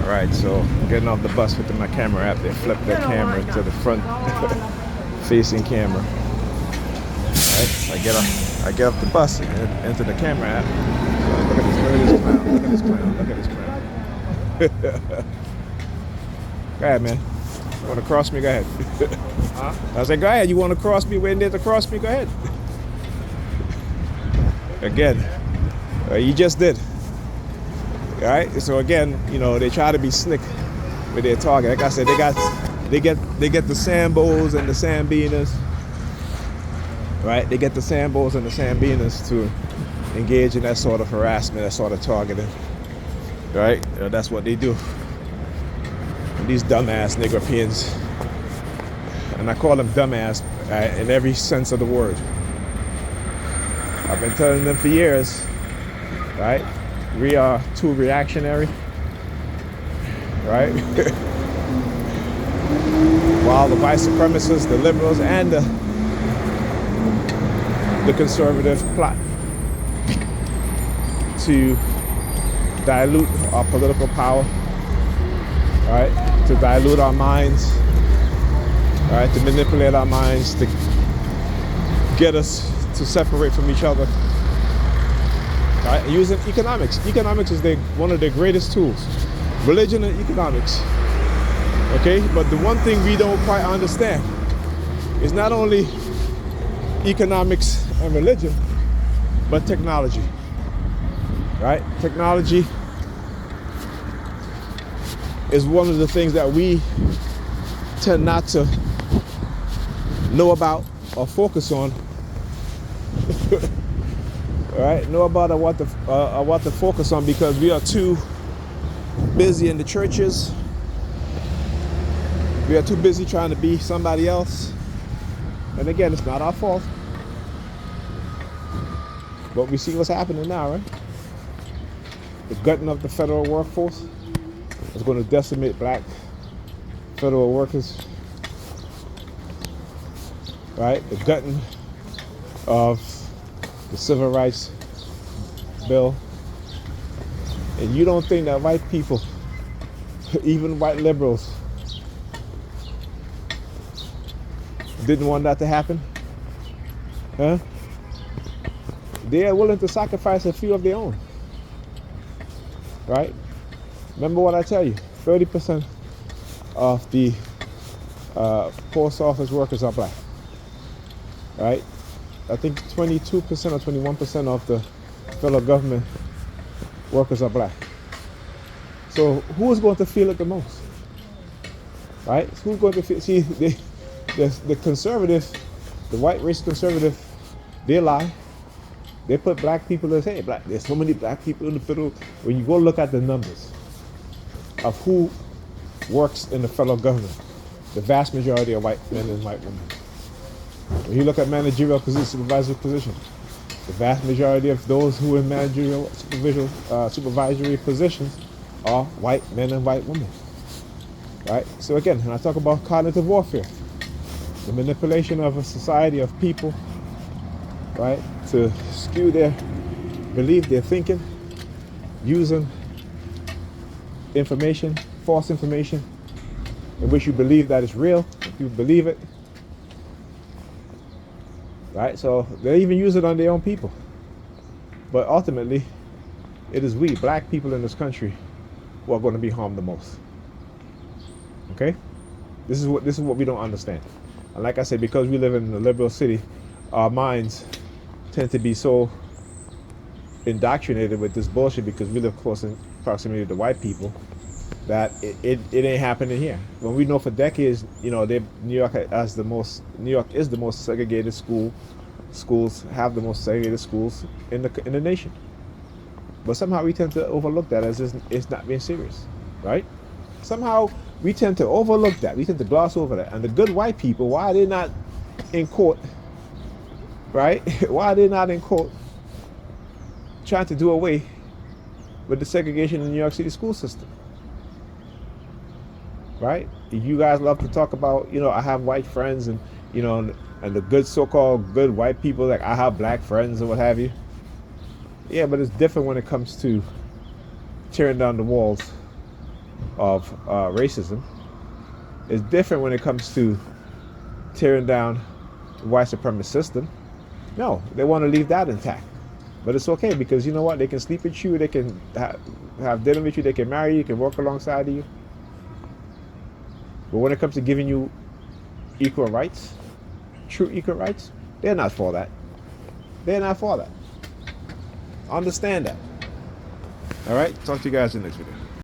Right, so getting off the bus with my camera app, they flip that camera to the front facing camera. Right, I get off the bus and into the camera app. Look at this clown, look at this clown, look at this clown. Go ahead, man. You want to cross me? Go ahead. Huh? I said, go ahead. You want to cross me? When there to cross me? Go ahead. Again, you just did. All right. So again, you know, they try to be slick with their target. Like I said, they get the Sambos and the Sambinas. Right. They get the Sambos and the Sambinas to engage in that sort of harassment, that sort of targeting. Right. That's what they do. These dumbass Negropeans, and I call them dumbass in every sense of the word. I've been telling them for years, right? We are too reactionary, right? While the white supremacists, the liberals, and the conservative plot to dilute our political power, right? To dilute our minds, right? To manipulate our minds, to get us to separate from each other, right? Using economics. Economics is one of their greatest tools. Religion and economics, okay? But the one thing we don't quite understand is not only economics and religion, but technology, right? Technology is one of the things that we tend not to know about or focus on. All right, know about or what to focus on, because we are too busy in the churches. We are too busy trying to be somebody else. And again, it's not our fault. But we see what's happening now, right? The gutting of the federal workforce is going to decimate black federal workers, right? The gutting of the civil rights bill. And you don't think that white people, even white liberals, didn't want that to happen? Huh? They are willing to sacrifice a few of their own, right? Remember what I tell you, 30% of the post office workers are black, right? I think 22% or 21% of the federal government workers are black. So who is going to feel it the most, right? Who's going to feel? See, the conservative, the white race conservative, they lie. They put black people as, hey, black. There's so many black people in the federal. When you go look at the numbers of who works in the federal government, the vast majority are white men and white women. When you look at managerial positions, supervisory positions, the vast majority of those who are in managerial supervisory positions are white men and white women. Right? So again, when I talk about cognitive warfare, the manipulation of a society of people, right, to skew their belief, their thinking, using information, false information, in which you believe that it's real, if you believe it, right? So they even use it on their own people. But ultimately, it is we, black people in this country, who are going to be harmed the most. Okay? This is what we don't understand. And like I said, because we live in a liberal city, our minds tend to be so indoctrinated with this bullshit because we live close in proximity to white people that it ain't happening here. When we know for decades, you know, New York is the most segregated schools have the most segregated schools in the nation. But somehow we tend to overlook that as it's not being serious, right? Somehow we tend to overlook that. We tend to gloss over that. And the good white people, why are they not in court, right? Why are they not in court trying to do away with the segregation in the New York City school system? Right? You guys love to talk about, you know, I have white friends and, you know, and the good so-called good white people, like I have black friends or what have you. Yeah, but it's different when it comes to tearing down the walls of racism. It's different when it comes to tearing down the white supremacist system. No, they want to leave that intact. But it's okay because you know what? They can sleep with you. They can have dinner with you. They can marry you. Can work alongside you. But when it comes to giving you equal rights, true equal rights, they're not for that. They're not for that. Understand that. All right? Talk to you guys in the next video.